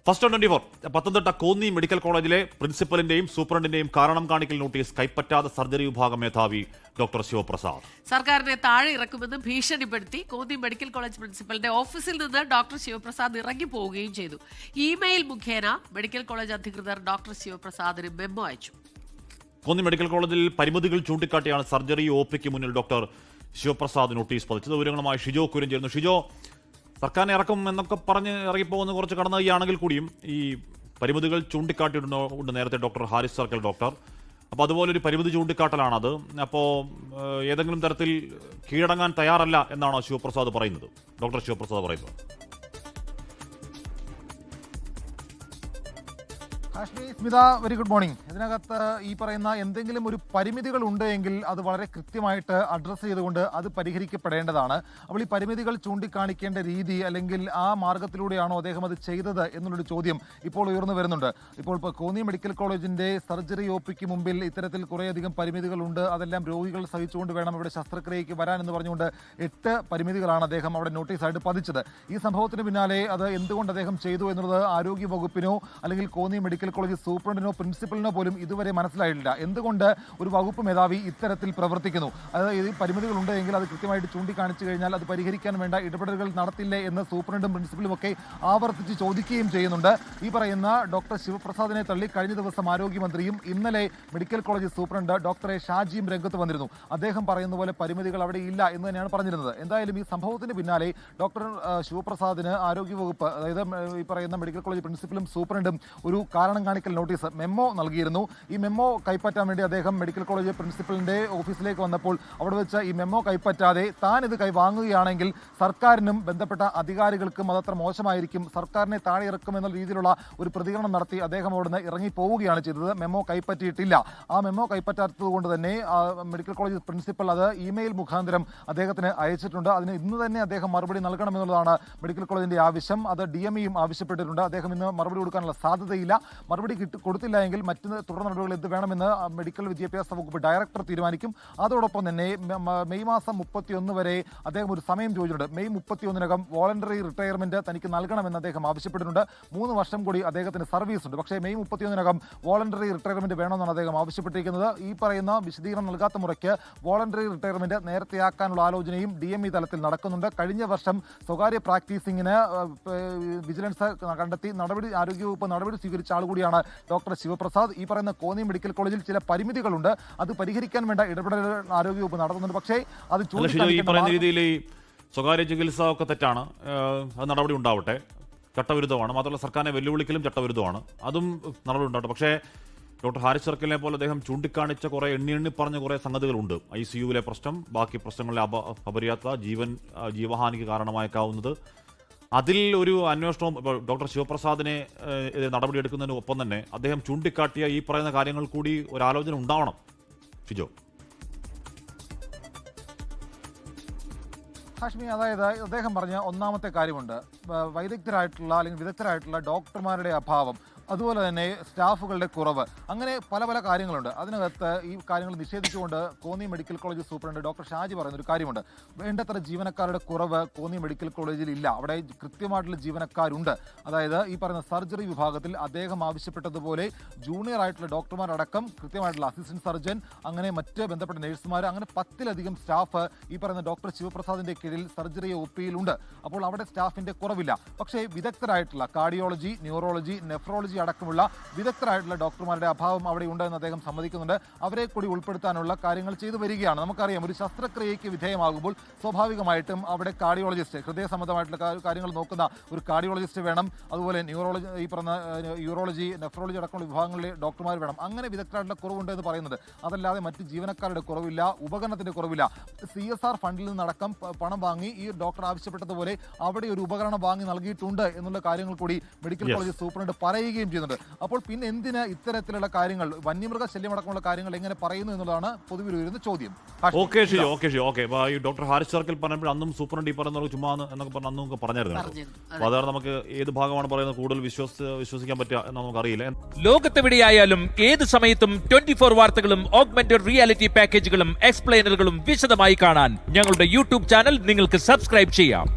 First 24 Pathanamthitta Konni medical കോളേജിലെ പ്രിൻസിപ്പലിന്റെയും സൂപ്രണ്ടിന്റെയും കാരണം കാണിക്കൽ നോട്ടീസ് കൈപ്പറ്റാതെ സർജറി വിഭാഗം മേധാവി ഡോക്ടർ ശിവപ്രസാദ്. സർക്കാരിനെ താഴെ ഇറക്കുമെന്ന് ഭീഷണിപ്പെടുത്തി കോന്നി മെഡിക്കൽ കോളേജ് പ്രിൻസിപ്പലിന്റെ ഓഫീസിൽ നിന്ന് ഡോക്ടർ ശിവപ്രസാദ് ഇറങ്ങി പോവുകയും ചെയ്തു. ഇമെയിൽ മുഖേന മെഡിക്കൽ കോളേജ് അധികൃതർ ഡോക്ടർ ശിവപ്രസാദിന് മെമ്മോ അയച്ചു. കോന്നി മെഡിക്കൽ കോളേജിൽ പരിമിതികൾ ചൂണ്ടിക്കാട്ടിയാണ് സർജറി ഒപിക്ക് മുന്നിൽ ഡോക്ടർ ശിവപ്രസാദ് നോട്ടീസ് പതിച്ചത്. വിവരങ്ങളുമായി ഷിജോ കുര്യൻ ചേരുന്നു. ഷിജോ, സർക്കാരിനെ ഇറക്കും എന്നൊക്കെ പറഞ്ഞ് ഇറങ്ങിപ്പോകുന്ന കുറച്ച് കടന്നുകയാണെങ്കിൽ കൂടിയും ഈ പരിമിതികൾ ചൂണ്ടിക്കാട്ടിയിട്ടുണ്ട് നേരത്തെ ഡോക്ടർ ഹാരിസ് സർക്കിൾ ഡോക്ടർ. അപ്പോൾ അതുപോലൊരു പരിമിതി ചൂണ്ടിക്കാട്ടലാണത്. അപ്പോൾ ഏതെങ്കിലും തരത്തിൽ കീഴടങ്ങാൻ തയ്യാറല്ല എന്നാണോ ശിവപ്രസാദ് പറയുന്നത്, ഡോക്ടർ ശിവപ്രസാദ് പറയുന്നത്? Hashmi, Smitha, very good morning. ഇതിനകത്ത് ഈ പറയുന്ന എന്തെങ്കിലും ഒരു പരിമിതികൾ ഉണ്ട് എങ്കിൽ അത് വളരെ കൃത്യമായിട്ട് അഡ്രസ്സ് ചെയ്തുകൊണ്ട് അത് പരിഹരിക്കപ്പെടേണ്ടതാണ്. അപ്പോൾ ഈ പരിമിതികൾ ചൂണ്ടിക്കാണിക്കേണ്ട രീതി അല്ലെങ്കിൽ ആ മാർഗത്തിലൂടെയാണോ അദ്ദേഹം അത് ചെയ്തത് എന്നുള്ളൊരു ചോദ്യം ഇപ്പോൾ ഉയർന്നു വരുന്നുണ്ട്. ഇപ്പോൾ കോന്നി മെഡിക്കൽ കോളേജിന്റെ സർജറി ഒപിക്ക് മുമ്പിൽ ഇത്തരത്തിൽ കുറേയധികം പരിമിതികളുണ്ട്, അതെല്ലാം രോഗികൾ സഹിച്ചുകൊണ്ട് വേണം ഇവിടെ ശസ്ത്രക്രിയയ്ക്ക് വരാൻ എന്ന് പറഞ്ഞുകൊണ്ട് 8 പരിമിതികളാണ് അദ്ദേഹം അവിടെ നോട്ടീസായിട്ട് പതിച്ചത്. ഈ സംഭവത്തിന് പിന്നാലെ അത് എന്തുകൊണ്ട് അദ്ദേഹം ചെയ്തു എന്നുള്ളത് ആരോഗ്യ വകുപ്പിനോ അല്ലെങ്കിൽ കോന്നി മെഡിക്കൽ കോളേജ് സൂപ്രണ്ടിനോ പ്രിൻസിപ്പലിനോ പോലും ഇതുവരെ മനസ്സിലായിട്ടില്ല. എന്തുകൊണ്ട് ഒരു വകുപ്പ് മേധാവി ഇത്തരത്തിൽ പ്രവർത്തിക്കുന്നു, അതായത് ഈ പരിമിതികൾ ഉണ്ടെങ്കിൽ അത് കൃത്യമായിട്ട് ചൂണ്ടിക്കാണിച്ചു കഴിഞ്ഞാൽ അത് പരിഹരിക്കാൻ വേണ്ട ഇടപെടലുകൾ നടത്തില്ലേ എന്ന് സൂപ്രണ്ടും പ്രിൻസിപ്പലും ഒക്കെ ആവർത്തിച്ച് ചോദിക്കുകയും ചെയ്യുന്നുണ്ട്. ഈ പറയുന്ന ഡോക്ടർ ശിവപ്രസാദിനെ തള്ളി കഴിഞ്ഞ ദിവസം ആരോഗ്യമന്ത്രിയും ഇന്നലെ മെഡിക്കൽ കോളേജ് സൂപ്രണ്ട് ഡോക്ടറെ ഷാജിയും രംഗത്ത് വന്നിരുന്നു. അദ്ദേഹം പറയുന്ന പോലെ പരിമിതികൾ അവിടെ ഇല്ല എന്ന് തന്നെയാണ് പറഞ്ഞിരുന്നത്. എന്തായാലും ഈ സംഭവത്തിന് പിന്നാലെ ഡോക്ടർ ശിവപ്രസാദിന് ആരോഗ്യവകുപ്പ്, അതായത് ഈ പറയുന്ന മെഡിക്കൽ കോളേജ് പ്രിൻസിപ്പലും സൂപ്രണ്ടും ഒരു കാരണം കാണിക്കൽ നോട്ടീസ് മെമ്മോ നൽകിയിരുന്നു. ഈ മെമ്മോ കൈപ്പറ്റാൻ വേണ്ടി അദ്ദേഹം മെഡിക്കൽ കോളേജ് പ്രിൻസിപ്പലിന്റെ ഓഫീസിലേക്ക് വന്നപ്പോൾ അവിടെ വെച്ച് ഈ മെമ്മോ കൈപ്പറ്റാതെ താൻ ഇത് കൈവാങ്ങുകയാണെങ്കിൽ സർക്കാരിനും ബന്ധപ്പെട്ട അധികാരികൾക്കും അതത്ര മോശമായിരിക്കും, സർക്കാരിനെ താഴെ ഇറക്കുമെന്ന രീതിയിലുള്ള ഒരു പ്രതികരണം നടത്തി അദ്ദേഹം അവിടുന്ന് ഇറങ്ങി പോവുകയാണ് ചെയ്തത്. മെമ്മോ കൈപ്പറ്റിയിട്ടില്ല. ആ മെമ്മോ കൈപ്പറ്റാത്തത് കൊണ്ട് തന്നെ മെഡിക്കൽ കോളേജ് പ്രിൻസിപ്പൽ അത് ഇമെയിൽ മുഖാന്തരം അദ്ദേഹത്തിന് അയച്ചിട്ടുണ്ട്. അതിന് ഇന്ന് തന്നെ അദ്ദേഹം മറുപടി നൽകണമെന്നുള്ളതാണ് മെഡിക്കൽ കോളേജിന്റെ ആവശ്യം. അത് DMEയും ആവശ്യപ്പെട്ടിട്ടുണ്ട്. അദ്ദേഹം ഇന്ന് മറുപടി കൊടുക്കാനുള്ള സാധ്യതയില്ല. മറുപടി കൊടുത്തില്ല എങ്കിൽ മറ്റ് തുടർ നടപടികൾ എന്ത് വേണമെന്ന് മെഡിക്കൽ വിദ്യാഭ്യാസ വകുപ്പ് ഡയറക്ടർ തീരുമാനിക്കും. അതോടൊപ്പം തന്നെ മെയ് മാസം 31 വരെ അദ്ദേഹം ഒരു സമയം ചോദിച്ചിട്ടുണ്ട്. മെയ് 31-നകം വോളണ്ടറി റിട്ടയർമെന്റ് തനിക്ക് നൽകണമെന്ന് അദ്ദേഹം ആവശ്യപ്പെട്ടിട്ടുണ്ട്. 3 വർഷം കൂടി അദ്ദേഹത്തിന് സർവീസ് ഉണ്ട്. പക്ഷേ മെയ് 31-നകം വോളണ്ടറി റിട്ടയർമെന്റ് വേണമെന്നാണ് അദ്ദേഹം ആവശ്യപ്പെട്ടിരിക്കുന്നത്. ഈ പറയുന്ന വിശദീകരണം നൽകാത്ത മുറയ്ക്ക് വോളണ്ടറി റിട്ടയർമെന്റ് നേരത്തെയാക്കാനുള്ള ആലോചനയും DME തലത്തിൽ നടക്കുന്നുണ്ട്. കഴിഞ്ഞ വർഷം സ്വകാര്യ പ്രാക്ടീസിംഗിന് വിജിലൻസ് കണ്ടെത്തി ആരോഗ്യവകുപ്പ് നടപടി സ്വീകരിച്ച ആളുകൂടിയാണ് ഡോക്ടർ ശിവപ്രസാദ്. ഈ പറയുന്ന കോന്നി മെഡിക്കൽ കോളേജിൽ ചില പരിമിതികളുണ്ട്, അത് പരിഹരിക്കാൻ വേണ്ട ഇടപെടലുകൾ ആരോഗ്യവകുപ്പ് നടത്തുന്നുണ്ട്. പക്ഷേ അത് രീതിയിൽ സ്വകാര്യ ചികിത്സ ഒക്കെ തെറ്റാണ്, അത് നടപടി ഉണ്ടാവട്ടെ, ചട്ടവിരുദ്ധമാണ്. മാത്രമല്ല സർക്കാരിനെ വെല്ലുവിളിക്കലും ചട്ടവിരുദ്ധമാണ്, അതും നടപടി ഉണ്ടാവട്ടെ. പക്ഷേ ഡോക്ടർ ഹാരിസ് സർക്കിളിനെ പോലെ അദ്ദേഹം ചൂണ്ടിക്കാണിച്ച കുറേ എണ്ണി പറഞ്ഞ കുറേ സംഗതികളുണ്ട്. ICUവിലെ പ്രശ്നം, ബാക്കി പ്രശ്നങ്ങളിലെ അപര്യാപ്തത, ജീവഹാനിക്ക് കാരണമായേക്കാവുന്നത്, അതിൽ ഒരു അന്വേഷണവും ഡോക്ടർ ശിവപ്രസാദിനെ നടപടിയെടുക്കുന്നതിന് ഒപ്പം തന്നെ അദ്ദേഹം ചൂണ്ടിക്കാട്ടിയ ഈ പറയുന്ന കാര്യങ്ങൾ കൂടി ഒരാലോചന ഉണ്ടാവണം. ഷിജോ, ഹാഷ്മി, അതായത് അദ്ദേഹം പറഞ്ഞ ഒന്നാമത്തെ കാര്യമുണ്ട്, വിദഗ്ധരായിട്ടുള്ള ഡോക്ടർമാരുടെ അഭാവം, അതുപോലെ തന്നെ സ്റ്റാഫുകളുടെ കുറവ്, അങ്ങനെ പല കാര്യങ്ങളുണ്ട്. അതിനകത്ത് ഈ കാര്യങ്ങൾ നിഷേധിച്ചുകൊണ്ട് Konni medical college superintendent doctor Shaji പറയുന്നൊരു കാര്യമുണ്ട്. വേണ്ടത്ര ജീവനക്കാരുടെ കുറവ് കോന്നി മെഡിക്കൽ കോളേജിൽ ഇല്ല, അവിടെ കൃത്യമായിട്ടുള്ള ജീവനക്കാരുണ്ട്. അതായത് ഈ പറയുന്ന സർജറി വിഭാഗത്തിൽ അദ്ദേഹം ആവശ്യപ്പെട്ടതുപോലെ ജൂനിയർ ആയിട്ടുള്ള ഡോക്ടർമാരടക്കം കൃത്യമായിട്ടുള്ള അസിസ്റ്റന്റ് സർജൻ, അങ്ങനെ മറ്റ് ബന്ധപ്പെട്ട നഴ്സുമാർ, അങ്ങനെ 10-ലധികം സ്റ്റാഫ് ഈ പറയുന്ന ഡോക്ടർ ശിവപ്രസാദിന്റെ കീഴിൽ സർജറി ഒപിയിലുണ്ട്. അപ്പോൾ അവിടെ സ്റ്റാഫിന്റെ കുറവില്ല. പക്ഷേ വിദഗ്ധരായിട്ടുള്ള കാർഡിയോളജി, ന്യൂറോളജി, നെഫ്രോളജി അടക്കമുള്ള വിദഗ്ധരായിട്ടുള്ള ഡോക്ടർമാരുടെ അഭാവം അവിടെ ഉണ്ടെന്ന് അദ്ദേഹം സമ്മതിക്കുന്നുണ്ട്. അവരെ കൂടി ഉൾപ്പെടുത്താനുള്ള കാര്യങ്ങൾ ചെയ്തു വരികയാണ്. നമുക്കറിയാം, ഒരു ശസ്ത്രക്രിയയ്ക്ക് വിധേയമാകുമ്പോൾ സ്വാഭാവികമായിട്ടും അവിടെ കാർഡിയോളജിസ്റ്റ്, ഹൃദയ സംബന്ധമായിട്ടുള്ള കാര്യങ്ങൾ നോക്കുന്ന ഒരു കാർഡിയോളജിസ്റ്റ് വേണം. അതുപോലെ ന്യൂറോളജി, ഈ പറഞ്ഞ യൂറോളജി, നെഫ്രോളജി അടക്കമുള്ള വിഭാഗങ്ങളിലെ ഡോക്ടർമാർ വേണം. അങ്ങനെ വിദഗ്ധരായിട്ടുള്ള കുറവുണ്ട് എന്ന് പറയുന്നത്. അതല്ലാതെ മറ്റ് ജീവനക്കാരുടെ കുറവില്ല, ഉപകരണത്തിന്റെ കുറവില്ല. CSR ഫണ്ടിൽ നിന്നടക്കം പണം വാങ്ങി ഈ ഡോക്ടർ ആവശ്യപ്പെട്ടതുപോലെ അവിടെ ഒരു ഉപകരണം വാങ്ങി നൽകിയിട്ടുണ്ട് എന്നുള്ള കാര്യങ്ങൾ കൂടി മെഡിക്കൽ കോളേജ് സൂപ്രണ്ട് പറയുകയും ചെയ്യുന്നുണ്ട്. അപ്പോൾ പിന്നെ എന്തിന് ഇത്തരത്തിലുള്ള കാര്യങ്ങൾ, വന്യമൃഗ ശല്യമടക്കമുള്ള കാര്യങ്ങൾ എങ്ങനെ പറയുന്നു എന്നുള്ളതാണ് പൊതുവിൽ വരുന്ന ചോദ്യം. ഡോക്ടർ ഹാരിസ് സർക്കിൾ പറഞ്ഞപ്പോൾ അന്നും സൂപ്രണ്ട് ഈ പറയുന്ന ചുമ്മാ എന്നൊക്കെ പറഞ്ഞ അന്നും പറഞ്ഞായിരുന്നു. അപ്പോൾ അതാണ് നമുക്ക് ഏത് ഭാഗമാണ് പറയുന്നത് കൂടുതൽ വിശ്വസിക്കാൻ പറ്റുക എന്ന് നമുക്കറിയില്ല. ലോകത്തെവിടെയായാലും ഏത് സമയത്തും 24 വാർത്തകളും ഓഗ്മെന്റഡ് റിയാലിറ്റി പാക്കേജുകളും എക്സ്പ്ലെയിനറുകളും വിശദമായി കാണാൻ ഞങ്ങളുടെ YouTube ചാനൽ നിങ്ങൾക്ക് സബ്സ്ക്രൈബ് ചെയ്യാം.